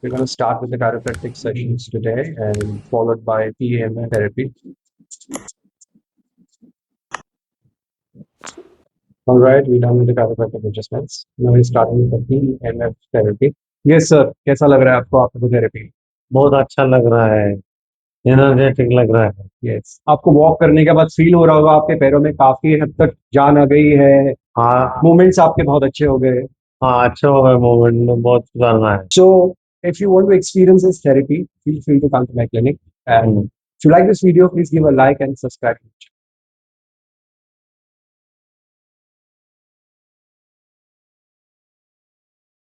We're going to start with the chiropractic sessions today and followed by PEMF therapy. All right, we're done with the chiropractic adjustments. Now we're starting with the PEMF therapy. Yes, sir. कैसा लग रहा है आपको आपको therapy? बहुत अच्छा लग रहा है, एनर्जेटिक लग रहा है। यस, आपको वॉक करने के बाद फील हो रहा होगा आपके पैरों में काफी हद तक जान आ गई है, हाँ मूवमेंट्स आपके बहुत अच्छे हो गए। हाँ, अच्छा हो गया, मूवमेंट में बहुत सुधारना है। So if you want to experience this therapy, feel free to come to my clinic. And if you like this video, please give a like and subscribe.